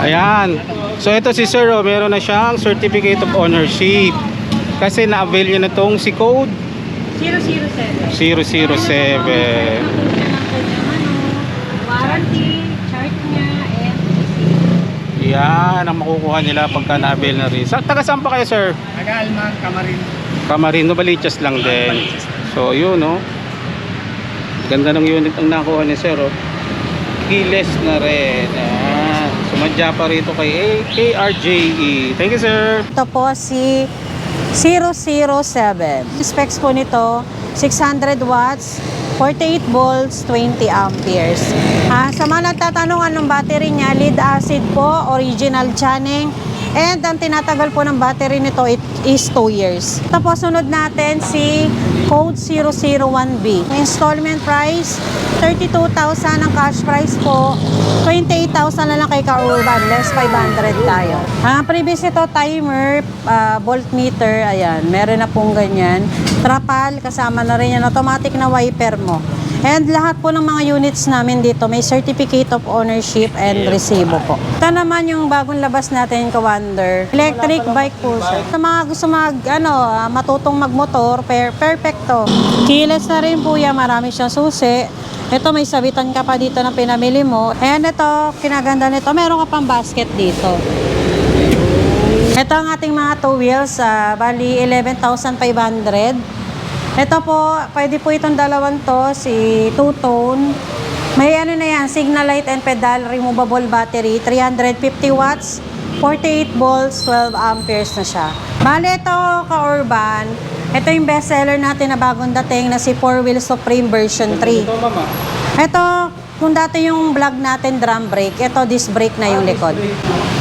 Ayan. So ito si Sir, oh, meron na siyang certificate of ownership. Kasi na-avail niya na tong si code 007. 007. Warranty, chart niya, and receipt. Yan ang makukuha nila pagka na-avail na rin. Taga saan pa kayo, Sir? Taga-Alman, Camarin. Camarin, Novaliches lang din. So yun, no. Ganda ng unit ang nakuha ni Sir, oh. Keyless na rin. Ayan. Sumadya pa rito kay KRJE. Thank you, Sir. Ito po si 007. Specs po nito, 600 watts, 48 volts, 20 amperes. Sa mga nagtatanong anong battery niya, lead acid po, original Channing. And ang tinatagal po ng battery nito is 2 years. Tapos sunod natin si code 001B. Installment price, 32,000 ang cash price po. 28,000 na lang kay Ka-Urban, less 500 tayo. Previous ito, timer, voltmeter, ayan, meron na pong ganyan. Trapal, kasama na rin yan, automatic na wiper mo. And lahat po ng mga units namin dito may certificate of ownership and resibo po. Ito naman yung bagong labas natin, Ka-Wonder. Electric bike po siya. Sa mga gusto matutong magmotor, perfecto. Keyless na rin po yan, marami siyang susi. Ito may sabitan ka pa dito na pinamili mo. And ito, kinaganda nito, meron ka pang basket dito. Ito ang ating mga 2 wheels, bali 11,500. Ito po, pwede po itong dalawang to, si two-tone. May ano na yan, signal light and pedal, removable battery, 350 watts, 48 volts, 12 amperes na siya. Bale ito, Ka-Urban, ito yung bestseller natin na bagong dating na si 4-Wheel Supreme version 3. Ito, kung dati yung vlog natin drum brake, ito disc brake na yung likod.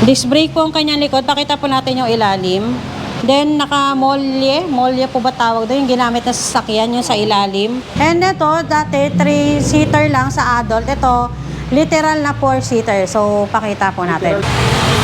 Disc brake po ang kanyang likod, pakita po natin yung ilalim. Then, molye po ba tawag doon? Yung ginamit na sasakyan yung sa ilalim. And ito, dati 3-seater lang sa adult. Ito, literal na 4-seater. So, pakita po natin.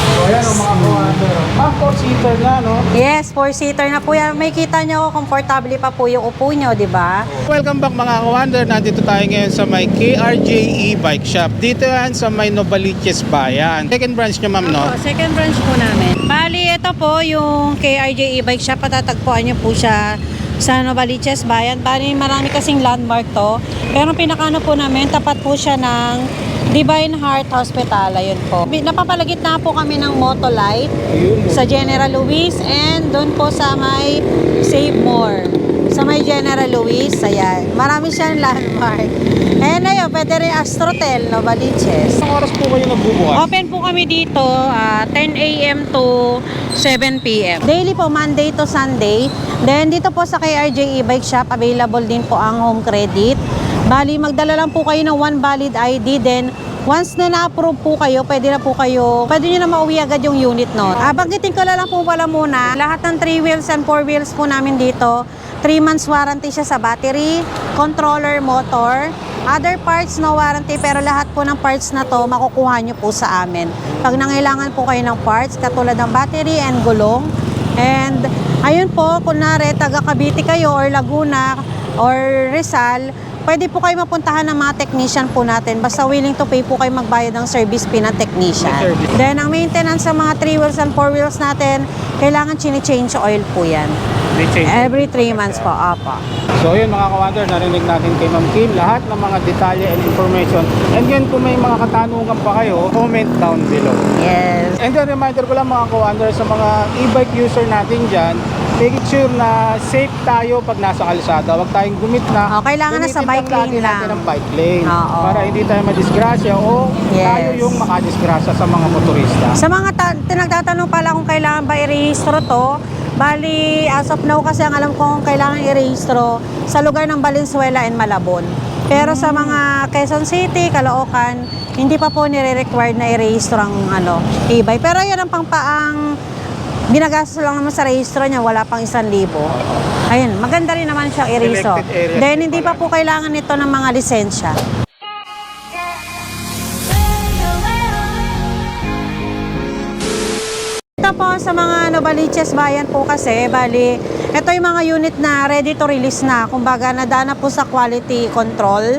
So ayan, mga Ka-Wonder. 4-seater na, no? Yes, 4-seater na po yan. May kita nyo, komportable pa po yung upo nyo, di ba? Welcome back mga Ka-Wonder. Nandito tayo ngayon sa may KRJE Bike Shop. Dito yan sa may Novaliches Bayan. Second branch nyo, ma'am, no? Opo, second branch po namin. Bali, ito po yung KRJE Bike Shop. Patatagpuan nyo po siya sa Novaliches Bayan. Bali, marami kasing landmark to. Pero pinakano po namin, tapat po siya ng Divine Heart Hospital, ayun po. Napapalagit na po kami ng Motolite sa General Luis and doon po sa may Save More. Sa may General Luis, ayan. Marami siyang landmark. And ayun, pwede rin Astrotel, Novaliches. Anong oras po kayo nagbubukas? Open po kami dito 10 a.m. to 7 p.m. Daily po, Monday to Sunday. Then dito po sa KRJE Bike Shop, available din po ang home credit. Bali, magdala lang po kayo ng 1 valid ID. Then, once na na-approve po kayo, pwede nyo na mauwi agad yung unit, no? Banggitin ko lang po pala muna, lahat ng 3 wheels and 4 wheels po namin dito, 3 months warranty siya sa battery, controller, motor. Other parts, no warranty, pero lahat po ng parts na to, makukuha nyo po sa amin. Pag nangailangan po kayo ng parts, katulad ng battery and gulong. And, ayun po, kunwari, taga Cavite kayo, or Laguna, or Rizal, pwede po kayo mapuntahan ng mga technician po natin. Basta willing to pay po kayo magbayad ng service fee ng technician. Then, ang maintenance sa mga 3 wheels and 4 wheels natin, kailangan chine-change oil po yan. Every 3 months po, apa. So yun mga Ka-Wonder, narinig natin kay Ma'am Kim lahat ng mga detalye and information. And yun, kung may mga katanungan pa kayo, comment down below. Yes. And then reminder ko lang mga Ka-Wonder sa mga e-bike user natin dyan, make sure na safe tayo pag nasa kalsada. Huwag tayong gumitna. Kailangan na sa bike lane lang. Natin ang bike lane. Para hindi tayo madisgrasya o tayo yung makadisgrasya sa mga motorista. Sa mga nagtatanong pala kung kailangan ba i-rehistro to, bali, as of now kasi ang alam kong kailangan i-rehistro sa lugar ng Valenzuela and Malabon. Pero sa mga Quezon City, Caloocan, hindi pa po nire-required na i-rehistro ang e-bike. Pero yan ang pangpaang binagastos lang naman sa rehistro niya, wala pang 1,000. Ayun, maganda rin naman siyang i-rehistro. Then, hindi pa po kailangan nito ng mga lisensya. Ito po sa mga Novaliches Bayan po kasi, bali, ito yung mga unit na ready to release na. Kumbaga, nadana po sa quality control.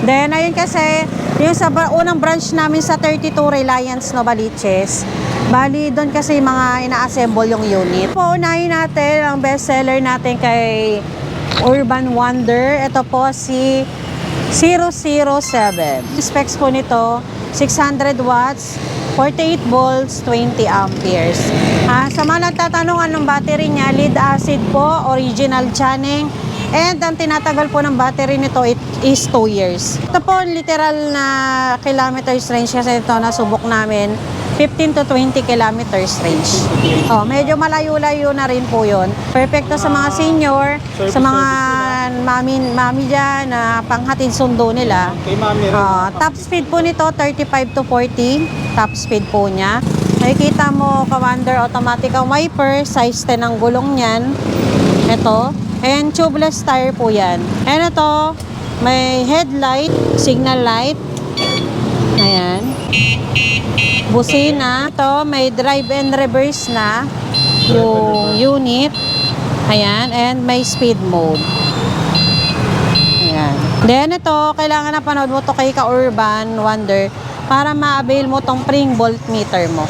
Then, ayun kasi, yung sa unang branch namin sa 32 Reliance Novaliches, bali, doon kasi mga ina-assemble yung unit. Paunahin natin ang bestseller natin kay Urban Wonder. Ito po si 007. Specs po nito, 600 watts, 48 volts, 20 amperes. Sa mga nagtatanong anong battery niya, lead acid po, original Channing. And ang tinatagal po ng battery nito is 2 years. Ito po literal na kilometers range kasi ito nasubok namin. 15 to 20 kilometers range. Medyo malayo-layo na rin po yun. Perfecto sa mga senior, sa mga mami dyan na panghatid sundo nila. Kay mami rin. Top speed po nito, 35 to 40. Top speed po niya. Nakikita mo, Commander, automatic ang wiper. Size 10 ang gulong niyan. Ito. And tubeless tire po yan. And ito, may headlight, signal light. Ayan. Busina. Ito, may drive and reverse na yung unit. Ayan. And may speed mode. Ayan. Then ito, kailangan na panood mo to kay Ka-Urban Wonder para ma-avail mo tong Pring voltmeter mo.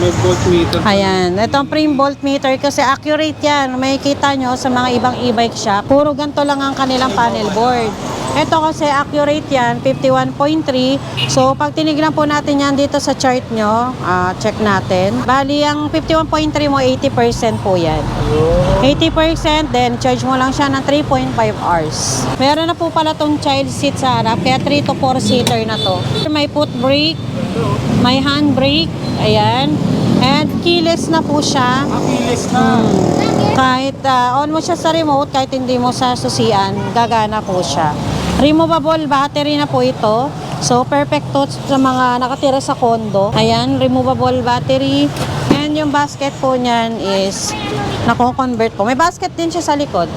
May voltmeter. Ayan. Itong Pring voltmeter kasi accurate yan. Makikita nyo sa mga ibang e-bike shop. Puro ganito lang ang kanilang panel board. Ito kasi accurate yan, 51.3. So, pag tinignan po natin yan dito sa chart nyo, check natin. Bali, ang 51.3 mo, 80% po yan. 80%, then charge mo lang siya ng 3.5 hours. Meron na po pala tong child seat sa harap, kaya 3 to 4 seater na to. May foot brake, may hand brake, ayan. And keyless na po siya. Keyless na. Kahit on mo siya sa remote, kahit hindi mo sa susian, gagana po siya. Removable battery na po ito. So, perfect to sa mga nakatira sa condo. Ayan, removable battery. And yung basket po niyan is nako-convert po. May basket din siya sa likod.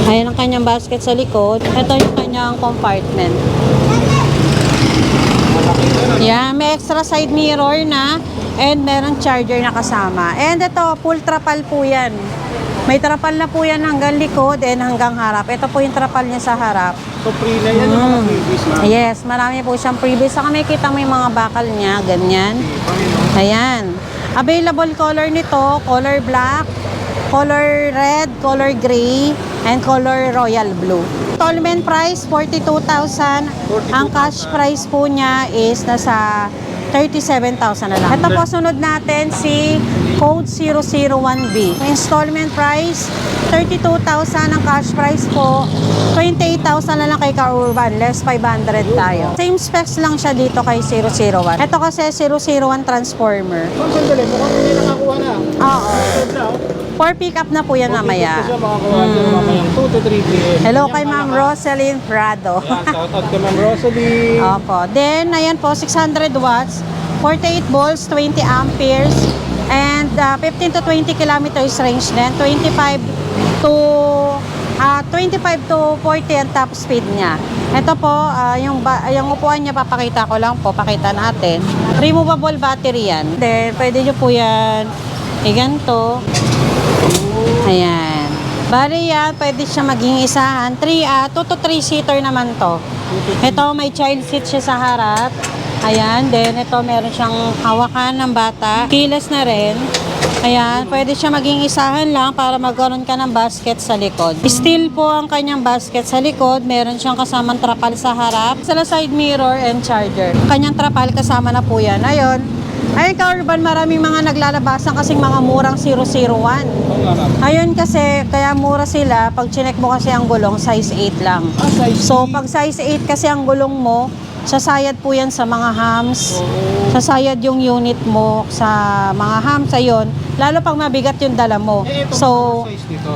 Ayan ang kanyang basket sa likod. Ito yung kanyang compartment. Yeah, may extra side mirror na and merong charger na kasama. And ito, full trapal po yan. May trapal na po yan hanggang likod and hanggang harap. Ito po yung trapal niya sa harap. So, free na yan yung mga previous na. Yes, marami po siyang previous. Saka may kita mo yung mga bakal niya, ganyan. Ayan. Available color nito, color black, color red, color gray, and color royal blue. Installment price, 42,000. Ang cash price po niya is nasa 37,000 na lang. Ito po sunod natin si Code 001B. Installment price, 32,000 ang cash price po. 28,000 na lang kay Ka-Urban, less 500 tayo. Same specs lang siya dito kay 001. Ito kasi 001 Transformer. Sandali, mukhang hindi nakakuha na. Oo. For pick up na po yan mamaya. Ito siya makakuha na mamaya 2 to 3 p.m. Hello kay Ma'am Rosalyn Prado. Yan, shout out kay Ma'am Rosalie. Opo. Then, ayan po, 600 watts, 48 volts, 20 amperes, and 15 to 20 kilometers range din. 25 to 40 ang top speed niya. Ito po, yung upuan niya, papakita ko lang po, pakita natin. Removable battery yan. Then, pwede nyo po yan iganto. Ayan. Bali yan, pwede siya maging isahan. 2 to 3 seater naman to. Ito, may child seat siya sa harap. Ayan, then ito meron siyang hawakan ng bata. Keyless na rin. Ayan, pwede siya maging isahan lang para magkaroon ka ng basket sa likod. Steel po ang kanyang basket sa likod. Meron siyang kasamang trapal sa harap. Sa side mirror and charger. Kanyang trapal kasama na po yan. Ayun. Ayun, Ka-Urban, maraming mga naglalabasan kasing mga murang 001. Ayun kasi, kaya mura sila. Pag chinek mo kasi ang gulong, size 8 lang. So, pag size 8 kasi ang gulong mo, sasayad po yan sa mga hams. Sasayad yung unit mo sa mga hams. Ayun, lalo pag mabigat yung dala mo. So,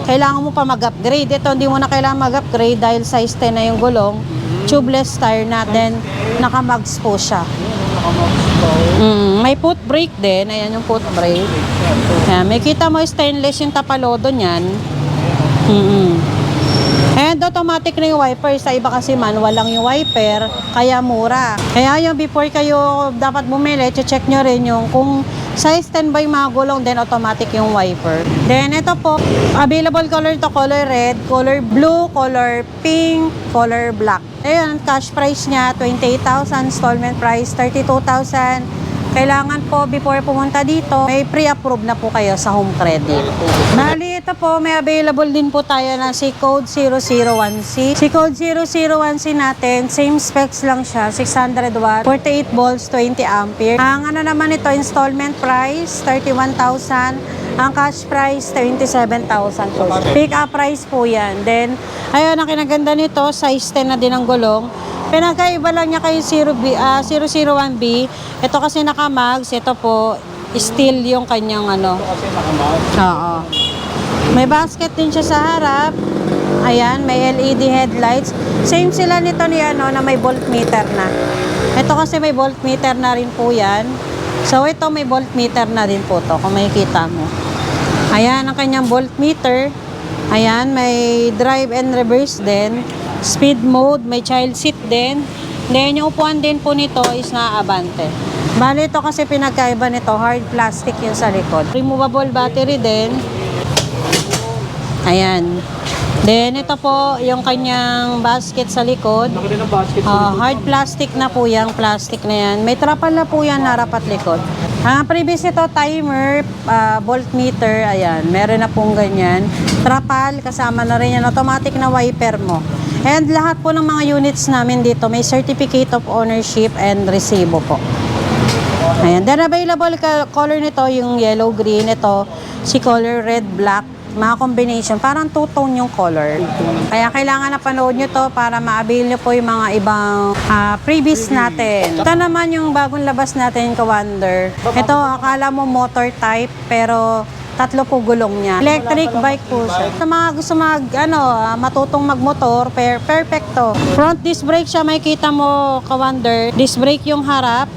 kailangan mo pa mag-upgrade. Ito, hindi mo na kailangan mag-upgrade dahil size 10 na yung gulong. Tubeless tire natin, naka-mags po siya. May foot brake din. Ayan yung foot brake. Ayan, may kita mo stainless yung tapalodo niyan. And automatic na yung wiper. Sa iba kasi manual lang yung wiper, kaya mura. Kaya yung before kayo dapat bumili, check nyo rin yung kung size 10 ba yung mga gulong, then automatic yung wiper. Then ito po, available color to color red, color blue, color pink, color black. Ayun, cash price niya, 28,000. Installment price, 32,000. Kailangan po, before pumunta dito, may pre-approve na po kayo sa home credit. Bali, ito po, may available din po tayo na si Code 001C. Si Code 001C natin, same specs lang siya, 600 watt, 48 volts, 20 ampere. Ang ano naman ito, installment price, 31,000. Ang cash price, 27,000 po. Pick up price po yan. Then, ayun, ang kinaganda nito, size 10 na din ang gulong. Pinagkaiba lang niya kay 001B. Ito kasi naka-mags. Ito po, steel yung kanyang ano. Ito kasi nakamahal. Oo. May basket din siya sa harap. Ayan, may LED headlights. Same sila nito ni ano, na may voltmeter na. Ito kasi may voltmeter na rin po yan. So, ito may voltmeter na din po to, kung makikita mo. Ayan, ang kanyang voltmeter. Ayan, may drive and reverse din. Speed mode, may child seat din. Then, yung upuan din po nito is na-abante. Bali, ito kasi pinagkaiba nito, hard plastic yung sa likod. Removable battery din. Ayan. Then, ito po yung kanyang basket sa likod. Laki din ang basket. Hard plastic na po yung plastic na yan. May trapal na po yan, harap at likod. Previous ito, timer, voltmeter, ayan. Meron na pong ganyan. Trapal, kasama na rin yan. Automatic na wiper mo. And lahat po ng mga units namin dito, may certificate of ownership and resibo po. Ayan. Then available color nito, yung yellow, green. Ito, si color red, black. Mga combination, parang two-tone yung color. Kaya kailangan na panood nyo to para ma-avail nyo po yung mga ibang previous natin. Ito naman yung bagong labas natin, Ka-Wonder. Ito, akala mo motor type, pero tatlo po gulong niya. Electric bike po siya. Sa mga gusto matutong magmotor, perfecto. Front disc brake siya, makikita mo, Ka-Wonder. Disc brake yung harap.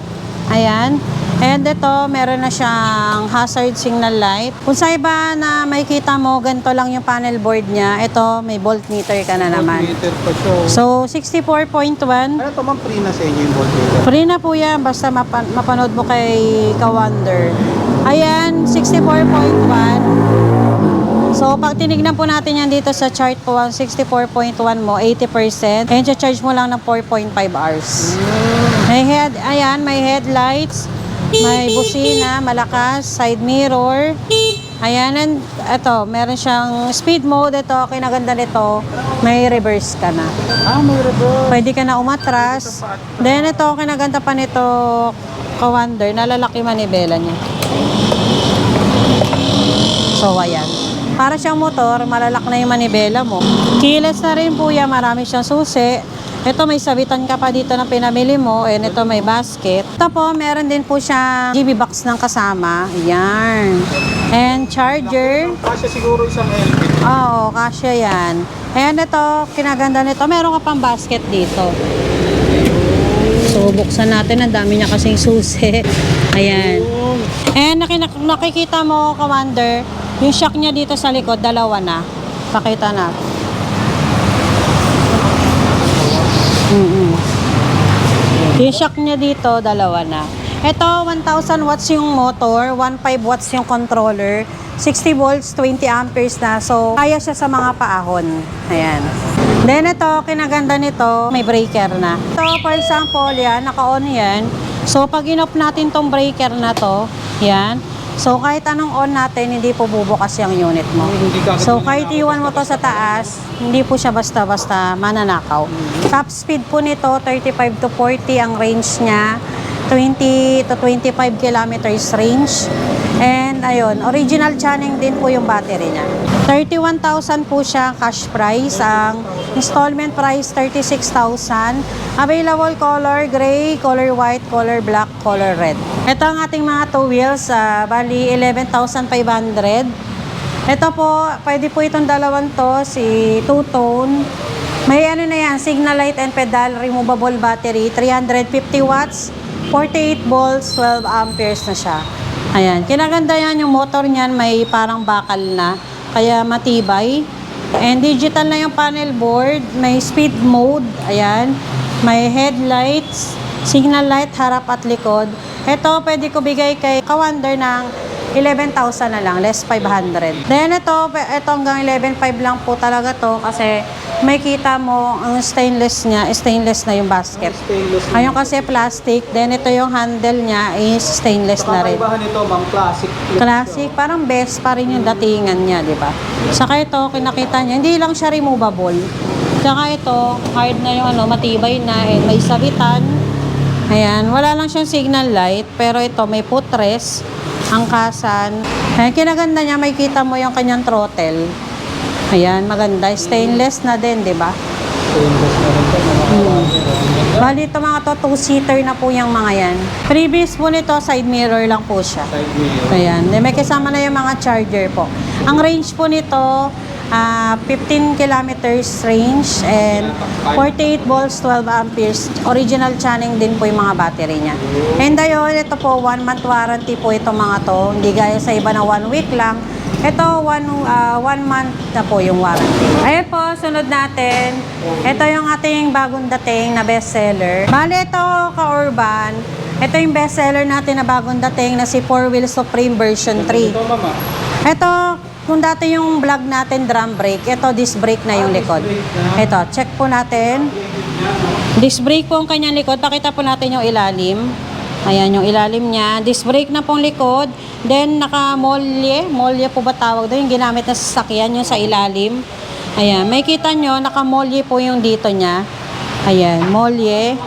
Ayan. And ito, meron na siyang hazard signal light. Kung sa iba na makikita mo, ganito lang yung panel board niya. Ito, may voltmeter ka na naman. Voltmeter pa siya. So, 64.1. Ano ito ma'am, free na sa inyo yung voltmeter? Free na po yan, basta mapanood mo kay Ka-Wonder. Ayan, 64.1. So, pag tinignan po natin yan dito sa chart po, ang 64.1 mo, 80%. And charge mo lang ng 4.5 hours. May headlights. May busina, malakas, side mirror. Ayan, and ito, meron siyang speed mode. Ito, kinaganda nito, may reverse ka na. May reverse. Pwede ka na umatras. Then ito, kinaganda pa nito, Ka-Wonder, nalalaki manibela niya. So, ayan. Para siyang motor, malalak na yung manibela mo. Keyless na rin po yan, marami siyang susi. Ito, may sabitan ka pa dito na pinamili mo. And ito, may basket. Ito po, meron din po siyang GB box ng kasama. Ayan. And charger. Kasya siguro isang LP. Oo, kasya yan. And ito, kinaganda nito. Meron ka pang basket dito. So, buksan natin. Ang dami niya kasing susi. Ayan. And nakikita mo, Ka-Wonder, yung shock niya dito sa likod, dalawa na. Pakita na. Yung shock niya dito, dalawa na. Ito, 1,000 watts yung motor, 1.5 watts yung controller, 60 volts, 20 amperes na. So, kaya siya sa mga paahon. Ayan. Then ito, kinaganda nito, may breaker na. Ito, for example, yan, naka-on yan. So, pag in-off natin tong breaker na to, yan. So, kahit anong on natin, hindi po bubukas yung unit mo. So, kahit iwan mo to sa taas, hindi po siya basta-basta mananakaw. Top speed po nito, 35 to 40 ang range niya. 20 to 25 kilometers range. And, ayun, original channing din po yung battery niya. 31,000 po siya cash price. Ang installment price, 36,000. Available color gray, color white, color black, color red. Ito ang ating mga two wheels. Bali, 11,500. Ito po, pwede po itong dalawang to, si two-tone. May ano na yan, signal light and pedal, removable battery, 350 watts, 48 volts, 12 amperes na siya. Ayan, kinaganda yan yung motor niyan, may parang bakal na, kaya matibay. And digital na yung panel board, may speed mode, ayan, may headlights, signal light, harap at likod. Ito, pwede ko bigay kay Ka-Wonder ng 11,000 na lang, less 500. Then ito hanggang 11,500 lang po talaga to kasi may kita mo ang stainless niya, stainless na yung basket. Stainless. Ayun kasi plastic, then ito yung handle niya is stainless na rin. Kaibahan nito, ma'am, classic. Classic, parang best pa rin yung datingan niya, di ba? Saka ito, kinakita niya, hindi lang siya removable. Saka ito, hard na yung matibay na, may sabitan. Ayan, wala lang siyang signal light, pero ito may footrest, angkasan. Ayan, kinaganda niya, may kita mo yung kanyang throttle. Ayan, maganda. Stainless na din, di ba? Stainless na rin ito. Bali ito mga to, 2-seater na po yung mga yan. Previous po nito, side mirror lang po siya. Side mirror. Ayan, may kasama na yung mga charger po. Ang range po nito, 15 kilometers range and 48 volts, 12 amperes. Original channel din po yung mga battery niya. And ayun, ito po, 1 month warranty po itong mga to. Hindi gaya sa iba na 1 week lang. Ito, 1 month na po yung warranty. Ayan po, sunod natin. Ito yung ating bagong dating na bestseller. Bale, ito, ka-urban. Ito yung bestseller natin na bagong dating na si 4-Wheel Supreme version 3. Ito, mama. Ito, kung dati yung vlog natin drum brake, ito disc brake na yung likod. Ito, check po natin. Disc brake po ang kanyang likod. Pakita po natin yung ilalim. Ayan yung ilalim niya. Disc brake na pong likod. Then, naka-molye. Molye po ba tawag doon? Yung ginamit na sasakyan, yung sa ilalim. Ayan, may kita nyo, naka-molye po yung dito niya. Ayan, molye.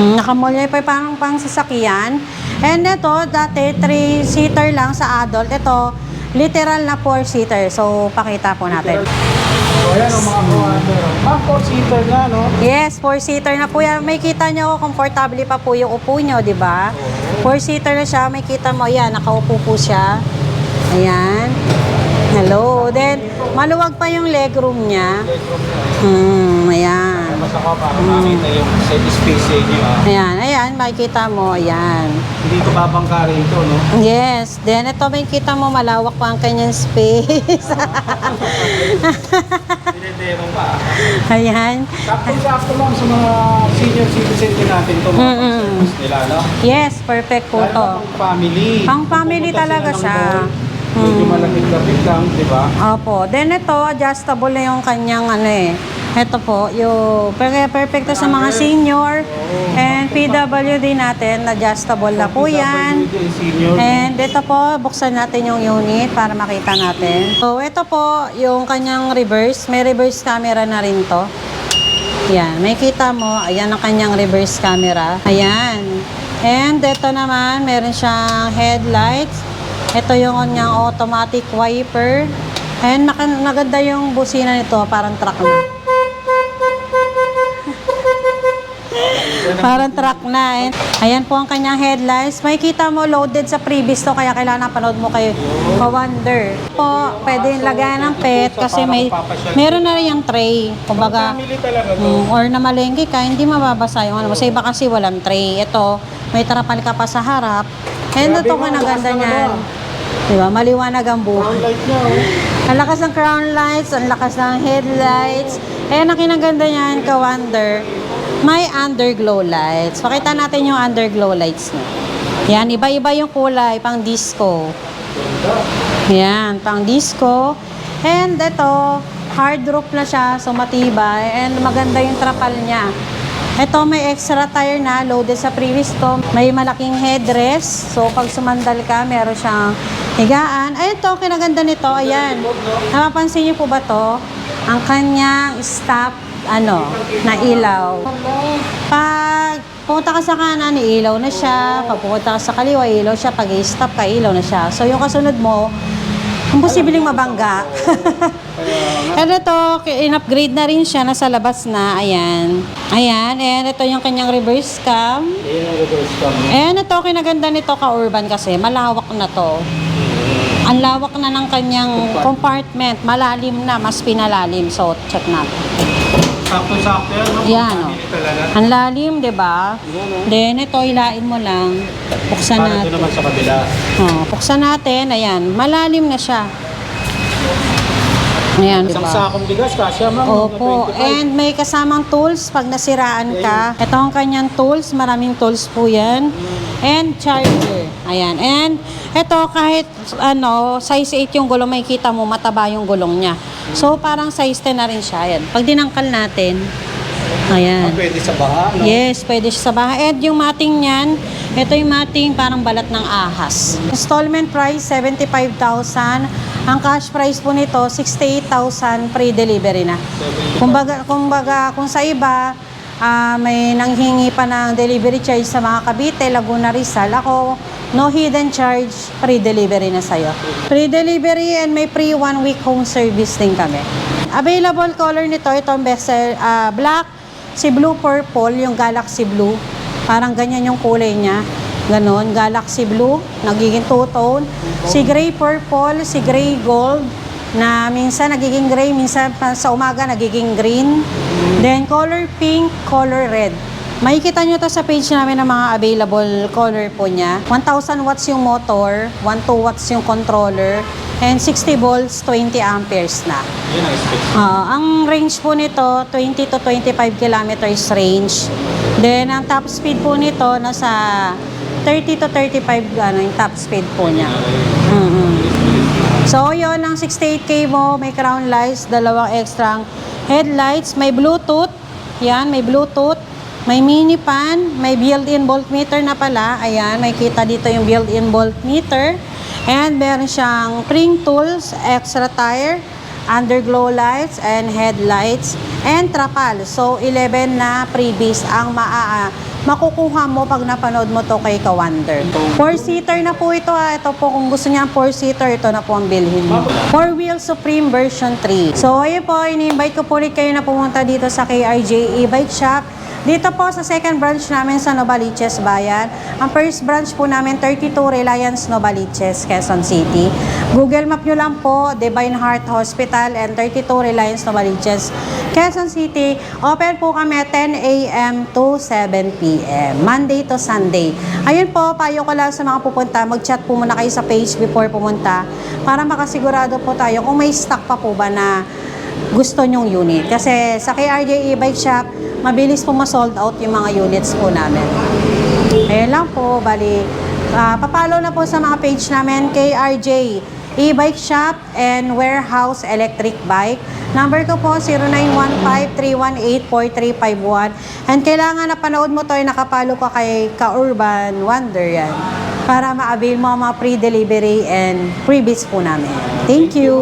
Naka-molye po parang pang sasakyan. And ito, dati 3-seater lang sa adult. Ito, literal na 4-seater. So, pakita po natin. So, ayan ang mga commander. Ma'am, 4-seater na, no? Yes, 4-seater na po yan. May kita nyo, komportable pa po yung upo nyo, di ba? 4-seater na siya. May kita mo, yan, nakaupo po siya. Ayan. Hello. Then, maluwag pa yung legroom niya. Ayan. Mas ako para makita yung side space sa inyo, ah. Ayan, ayan, makikita mo, ayan. Hindi ko babangkari ito, no? Yes, then ito makikita mo, malawak pa ang kanyang space. Dinedero pa. Ayan. Sakto-sakto lang sa mga senior citizen din natin ito, mga service nila, no? Yes, perfect po Lalo to. na pang family. Pang family Pupunta talaga sila ng siya. mall, medyo malapit-lapit lang, di ba? Opo. Then ito, adjustable na yung kanyang Ito po, yung perfecto sa mga senior and PWD natin, adjustable na po yan. Senior. And ito po, buksan natin yung unit para makita natin. So, ito po, yung kanyang reverse. May reverse camera na rin to. Yan, may kita mo. Ayan ang kanyang reverse camera. Ayan. And ito naman, meron siyang headlights. Ito yung kanyang automatic wiper. And maganda yung busina nito, parang truck na. Parang truck na. Ayan po ang kanyang headlights. Makikita mo loaded sa previous to, kaya kailangan panood mo kayo pa-wonder. Po, pwede lagayan ng pet kasi meron na rin yung tray. Kumbaga, Family talaga to. or na malengke ka, hindi mababasa yung Sa iba kasi walang tray. Ito, may trapal ka pa sa harap. And ito ka ganda niyan. Diba? Maliwanag ang buhay. Ang light niya, oh. Ang lakas ng crown lights, ang lakas ng headlights. Ayan ang kinaganda niyan, ka-wonder. May underglow lights. Pakita natin yung underglow lights niya. Yan, iba-iba yung kulay, pang disco. Yan, pang disco. And ito, hard roof na siya, so matibay. And maganda yung trapal niya. Ito, may extra tire na, loaded sa previous to. May malaking headrest. So, pag sumandal ka, meron siyang higaan. Ay, ito, kinaganda nito. Ayan. Napapansin niyo po ba to? Ang kanyang stop, na ilaw. Pag pumunta ka sa kanan, ilaw na siya. Pag pumunta ka sa kaliwa, ilaw siya. Pag i-stop ka, ilaw na siya. So, yung kasunod mo, imposibleng mabangga. And ito, in-upgrade na rin siya. Nasa labas na. Ayan. Ayan. And ito yung kanyang reverse cam. Ayan ang reverse cam. And ito, kinaganda nito ka-urban kasi malawak na to. Ang lawak na ng kanyang compartment. Malalim na. Mas pinalalim. So, check natin. Sakto-sakto yan, no? Yan, Family talaga. Ang lalim, di ba? Then, ito, hilain mo lang. Buksan Para natin. doon naman sa kabila. Buksan natin. Ayan. Malalim na siya. Ayan, Isang diba? sakong bigas, kasya ma'am. Opo. 25. And may kasamang tools pag nasiraan ka. Ito ang kanyang tools. Maraming tools po yan. And charger. Ayan. And ito kahit size 8 yung gulong, makikita mo mataba yung gulong niya. So parang size 10 na rin siya. Ayan. Pag dinangkal natin, ayan. Pwede sa baha, no? Yes, pwede siya sa bahay. And yung mating niyan, ito yung mating parang balat ng ahas. Installment price, 75,000. Ang cash price po nito, 68,000 pre-delivery na. Kumbaga, kung sa iba, may nanghingi pa ng delivery charge sa mga Cavite, Laguna, Rizal. Ako, no hidden charge, pre-delivery na sa'yo. Pre-delivery and may pre 1 week home service din kami. Available color nito, itong best black, si blue purple, yung Galaxy Blue. Parang ganyan yung kulay niya. Ganon, Galaxy Blue, nagiging two-tone. Si gray purple, si gray gold, na minsan nagiging gray, minsan sa umaga nagiging green. Then color pink, color red. Makikita nyo to sa page namin ng mga available color po niya. 1,000 watts yung motor, 12 watts yung controller, and 60 volts, 20 amperes na. Yun ang specs. Ang range po nito, 20 to 25 kilometers range. Then, ang top speed po nito, nasa 30 to 35 yung top speed po niya. So, yun, ang 68K mo, may crown lights, dalawang extra headlights, may Bluetooth, yan, may Bluetooth, may mini fan, may built-in voltmeter na pala, ayan, may kita dito yung built-in voltmeter, and meron siyang spring tools, extra tire, underglow lights, and headlights, and trapal. So, 11 na freebies ang makukuha mo pag napanood mo to kay Kawander. 4-seater na po ito. Ito po, kung gusto niya 4-seater, ito na po ang bilhin mo. 4-wheel Supreme version 3. So, ayun po, ini-invite ko po ulit kayo na pumunta dito sa KRJ e-bike shop. Dito po sa second branch namin sa Novaliches, Bayan. Ang first branch po namin, 32 Reliance Novaliches, Quezon City. Google Map nyo lang po, Divine Heart Hospital and 32 Reliance Novaliches, Quezon City. Open po kami 10 a.m. to 7 p.m. Monday to Sunday. Ayun po, payo ko lang sa mga pupunta. Mag-chat po muna kayo sa page before pumunta para makasigurado po tayo kung may stock pa po ba na gusto nyong unit. Kasi sa KRJ e-bike shop, mabilis po ma-sold out yung mga units po namin. Ayun lang po, bali, papalo na po sa mga page namin, KRJ e-bike shop and warehouse electric bike. Number ko po, 0915-318-4351. And kailangan na panood mo to, ay nakapalo ka kay Ka-Urban Wonder yan. Para ma-avail mo ang mga pre-delivery and freebies po namin. Thank you!